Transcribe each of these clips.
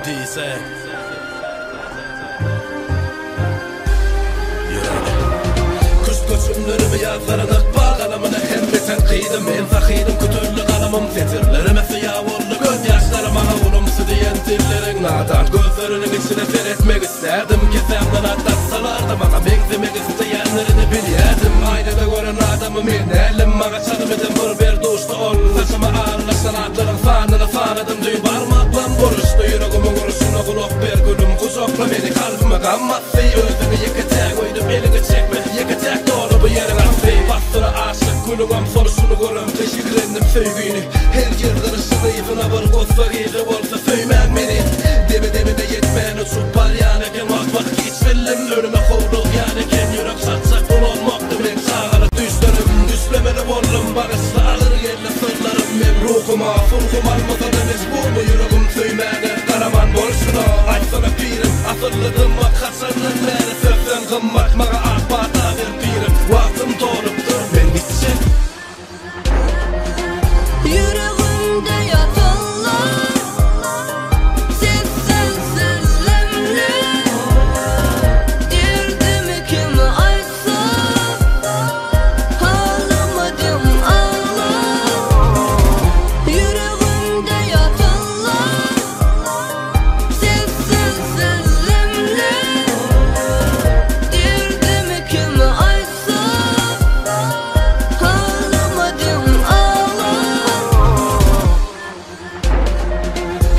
Diyse Kuş koçumlarımı yazlarına bağlamına hem beten kıydım en fakiydim kuturlu kalamım tetirlerime siyah oldu göz yaşlarıma olumsu diyen dillerin nadan gözlerinin içine seyretmek isterdim kesemden atlatsalardım ama benzemek isteyenlerini biliyerdim aynada gören adamı minnelim mağa çalım edin bir duşta ol saçıma ağırlaşan adların fanını fanadım düğü parmaklan vuruştu yüreğimin vuruşuna kulak bir gülüm kucakla beni kalbime gammatsı özümü yıkacak koydum elini çekme yıkacak doğru bu yerin affı bastıra aşık gülüm sorusunu görüm teşekkürlendim sevgini her yerden ışını yüzüne bir kosta giydi olsa söymen beni demi de yetmeyen uçup palyaneken vak geçmelim önüme kovduk yani ken yürek satsak bul olmaktı ben sağlara düşlerim düşlemeli oldum bağışla alır yerle sırlarım ben ruhuma fulkum almasa da mecbur mu yüreğim söymene karaman bolşuna açsana pirim asırladım bak kaçanın beri sözden kımmak mağa akbata ver pirim vaktim doğruptur ben gidecek yüreğimde yatanlar sessiz sözlemle derdimi kim açsa ağlamadım ağlar yüreğimde yatanlar sessiz sözlemle derdimi kim açsa ağlamadım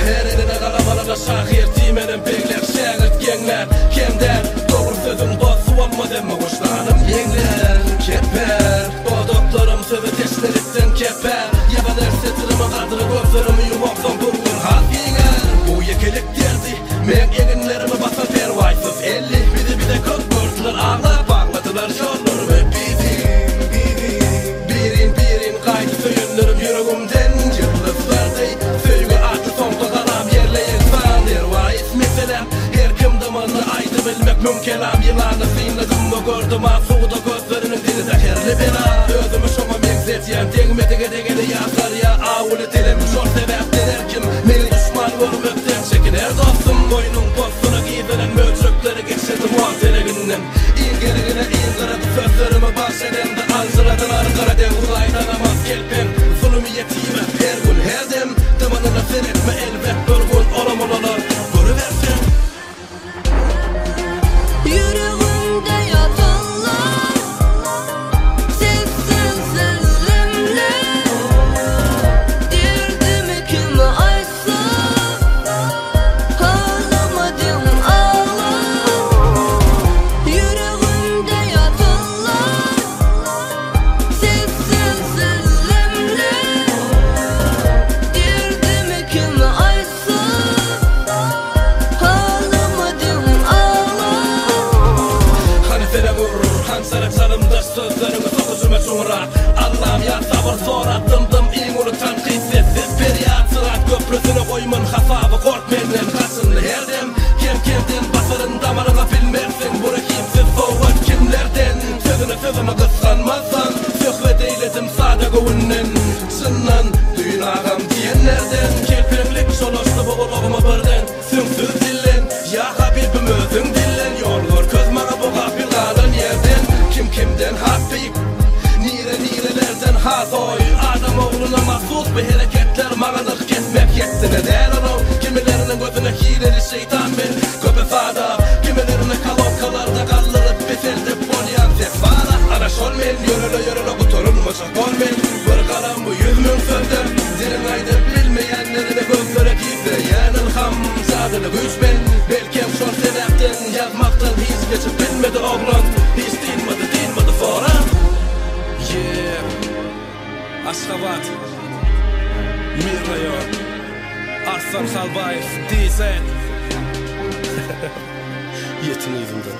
her eline kalabalığına şahir timenin bekler şehit genler kemder doğru sözün dostu olmaz emmi kuşlarım yengler keper doğduklarım sözü teşler etsen keper yaban ersetirime kadri gözlerimi yumoktan durgun halk yener bu yekelik derdi men eginlerimi basa pervaysız 50 bir de kök gördüler ağlar bağladılar yollarımı birin kaydı söyünlerim yüreğimden cıllızlarday söyle atı sonda kalam yerleyen sanir vaiz mesela her kim damanı aydı bilmek mümkelam yılanı sinledim o gördüm asuğda gözlerinin dili zehirli bela özümü şoma mekzetiyen degmede yazlar ya avulu dilim şor sebepler kim beni düşman görmekten çekiner dostum boynun postuna giydenen mölçökleri geçirdi muhatereginden İlgerigine ilgaradı sözlerimi bahşeden de anzıradılar karaden ulaydan amaz kelpem zulümü yetime her gün her dem dımanına seyretme elbet bir gün olamolalar görüversen yüreğimde yatanlar sessiz sözlemle derdimi kim açsa ağlamadım ağlar yüreğimde yatanlar sessiz sözlemle derdimi kim açsa ağlamadım ağlar Hanifere vurur hansara çalımda sözlerimi sokuşuma çoğura Allah'ım ya sabır sorattım in unutan kıysetsiz feryat sırat köprüsünü koymun hasabı kort menden kaçın her dem kemden basarın damarına bilmersin bura kimsiz soğuk kimlerden sözümü kıskanmazsan söhbet eyledim sade gövünden çınnan düğün ağam diyenlerden kelpemlik şoloşlu bu kulağıma birden sümsüz dillen ya Habibim özün dillen yol gör köz mağa bu gafil kalan yerden kimden hafif nirelerden hazoy adam oğluna mahsus bir hareketler mağadır kesmek yettine der onu kimilerinin gözüne hileli şeytan ben köpe fada kimilerine kalokkalarda kaldırıp betelde polyan sefara ana şolmen yörele kuturulmuşak olmen bir kalan bu 100 bin sözler derin ayda bilmeyenlerine gözlere gizleyen ilham sadını güç ben belkem şol sebepten yazmaktan hiç geçip bilmedi oğlan hiç dinmedi fora Aşkabat Mirrayor Arslan Halbayev Diyse Yetin yüzünden